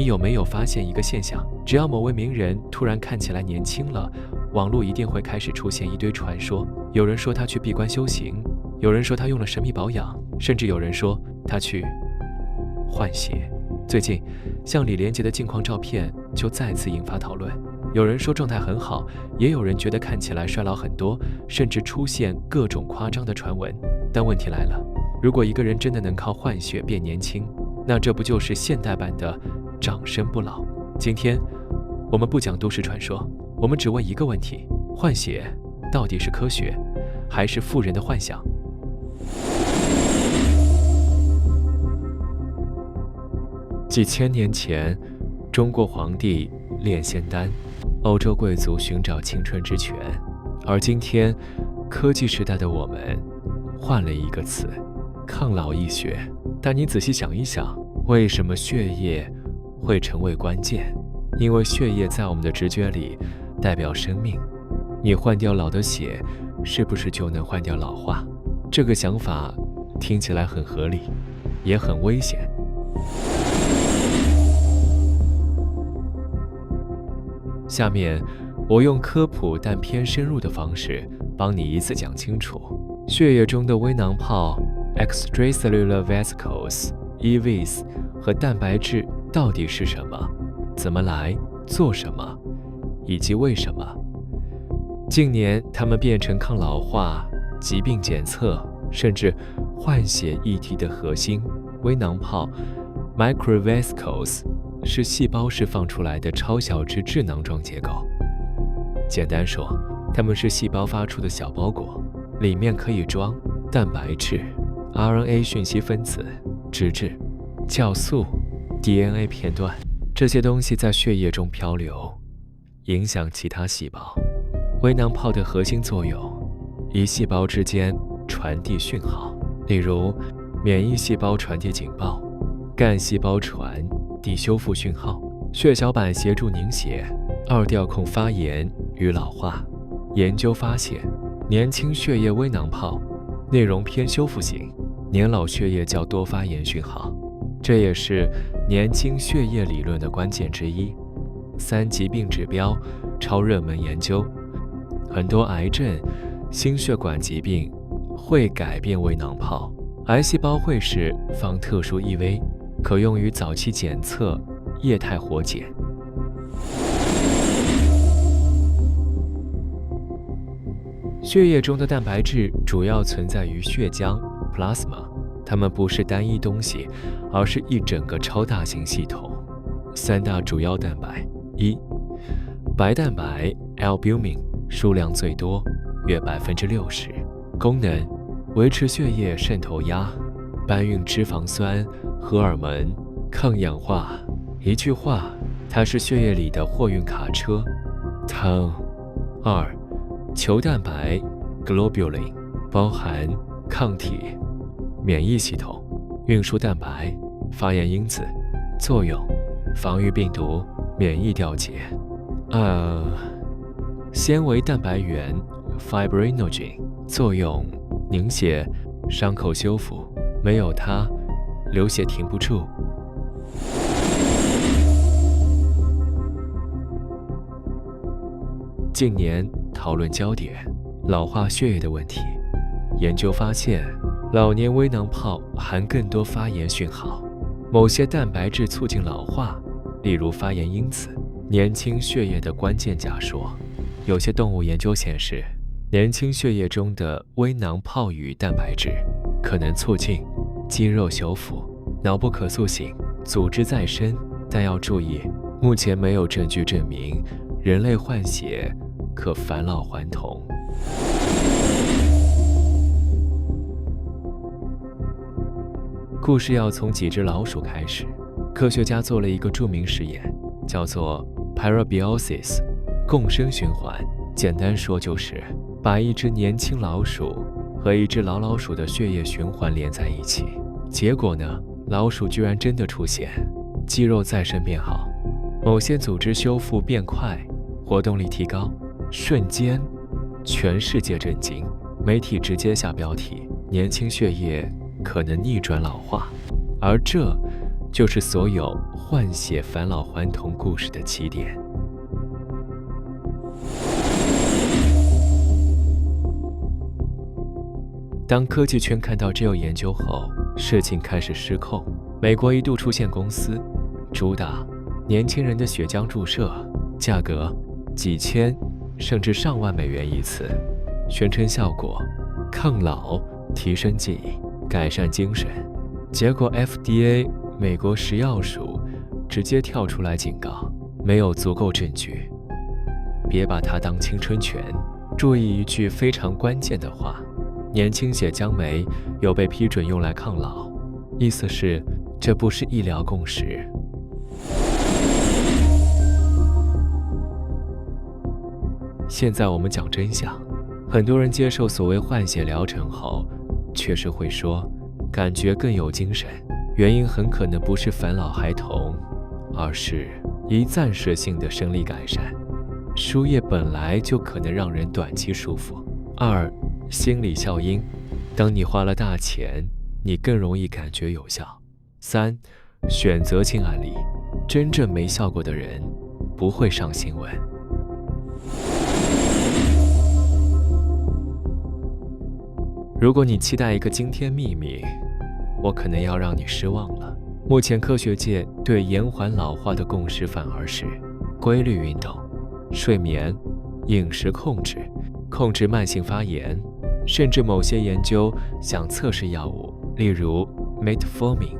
你有没有发现一个现象？只要某位名人突然看起来年轻了，网络一定会开始出现一堆传说。有人说他去闭关修行，有人说他用了神秘保养，甚至有人说他去换血。最近，像李连杰的近况照片就再次引发讨论。有人说状态很好，也有人觉得看起来衰老很多，甚至出现各种夸张的传闻。但问题来了，如果一个人真的能靠换血变年轻，那这不就是现代版的长生不老？今天我们不讲都市传说，我们只问一个问题：换血到底是科学，还是富人的幻想？几千年前，中国皇帝炼仙丹，欧洲贵族寻找青春之泉，而今天，科技时代的我们换了一个词：抗老医学。但你仔细想一想，为什么血液会成为关键？因为血液在我们的直觉里代表生命。你换掉老的血，是不是就能换掉老化？这个想法听起来很合理，也很危险。下面我用科普但偏深入的方式帮你一次讲清楚，血液中的微囊泡 extracellular vesicles、EVs 和蛋白质到底是什么，怎么来，做什么，以及为什么。近年它们变成抗老化、疾病检测甚至换血议题的核心。微囊泡 microvesicles 是细胞释放出来的超小质智囊状结构。简单说，它们是细胞发出的小包裹，里面可以装蛋白质、RNA 讯息分子、脂质、酵素、DNA 片段，这些东西在血液中漂流，影响其他细胞。微囊泡的核心作用，以细胞之间传递讯号，例如免疫细胞传递警报，干细胞传递修复讯号，血小板协助凝血，二调控发炎与老化。研究发现，年轻血液微囊泡内容偏修复型，年老血液较多发炎讯号，这也是年轻血液理论的关键之一。3疾病指标超热门研究，很多癌症、心血管疾病会改变微囊泡，癌细胞会是放特殊 EV， 可用于早期检测、液态活检。血液中的蛋白质主要存在于血浆 plasma， 它们不是单一东西，而是一整个超大型系统。3大主要蛋白：一、白蛋白 albumin， 数量最多，约60%，功能维持血液渗透压，搬运脂肪酸、荷尔蒙、抗氧化。一句话，它是血液里的货运卡车。汤。2、球蛋白 globulin， 包含抗体、免疫系统、运输蛋白、发炎因子，作用防御病毒、免疫调节。纤维蛋白原 fibrinogen， 作用凝血、伤口修复，没有它，流血停不住。近年讨论焦点，老化血液的问题。研究发现，老年微囊泡含更多发炎讯号，某些蛋白质促进老化，例如发炎因子，年轻血液的关键假说。有些动物研究显示，年轻血液中的微囊泡羽蛋白质可能促进肌肉修复、脑部可塑性、组织再生。但要注意，目前没有证据证明人类换血可返老还童。故事要从几只老鼠开始。科学家做了一个著名实验，叫做 Parabiosis， 共生循环。简单说就是把一只年轻老鼠和一只老老鼠的血液循环连在一起。结果呢，老鼠居然真的出现肌肉再生变好，某些组织修复变快，活动力提高。瞬间，全世界震惊，媒体直接下标题：年轻血液可能逆转老化。而这就是所有换血返老还童故事的起点。当科技圈看到这项研究后，事情开始失控。美国一度出现公司，主打年轻人的血浆注射，价格几千甚至上万美元一次，宣称效果抗老、提升记忆、改善精神。结果 FDA 美国食药署直接跳出来警告，没有足够证据，别把它当青春拳。注意一句非常关键的话，年轻血浆酶有被批准用来抗老，意思是这不是医疗共识。现在我们讲真相，很多人接受所谓换血疗程后，确实会说感觉更有精神，原因很可能不是返老还童，而是一暂时性的生理改善。输液本来就可能让人短期舒服。二，心理效应，当你花了大钱，你更容易感觉有效。三，选择性案例，真正没效果的人不会上新闻。如果你期待一个惊天秘密，我可能要让你失望了。目前科学界对延缓老化的共识反而是规律运动、睡眠、饮食控制、控制慢性发炎，甚至某些研究想测试药物，例如 metformin，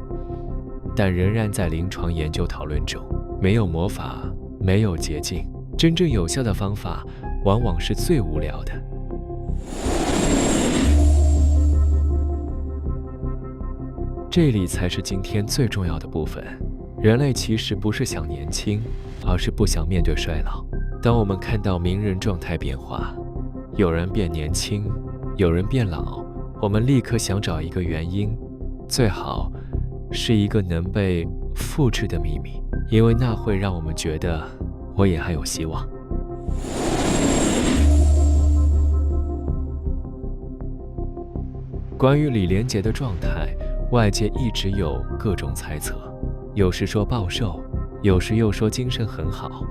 但仍然在临床研究讨论中。没有魔法，没有捷径，真正有效的方法往往是最无聊的。这里才是今天最重要的部分。人类其实不是想年轻，而是不想面对衰老。当我们看到名人状态变化，有人变年轻，有人变老，我们立刻想找一个原因，最好是一个能被复制的秘密，因为那会让我们觉得我也还有希望。关于李连杰的状态，外界一直有各种猜测，有时说暴瘦，有时又说精神很好。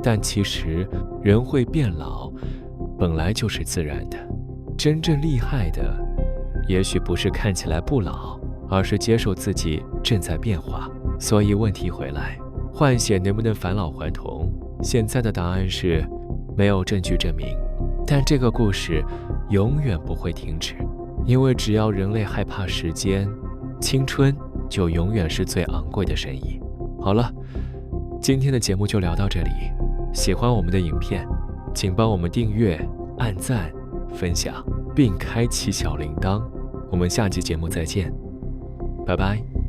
但其实人会变老，本来就是自然的。真正厉害的，也许不是看起来不老，而是接受自己正在变化。所以问题回来，换血能不能返老还童？现在的答案是没有证据证明，但这个故事永远不会停止，因为只要人类害怕时间，青春就永远是最昂贵的生意。好了，今天的节目就聊到这里。喜欢我们的影片，请帮我们订阅、按赞、分享，并开启小铃铛。我们下期节目再见，拜拜。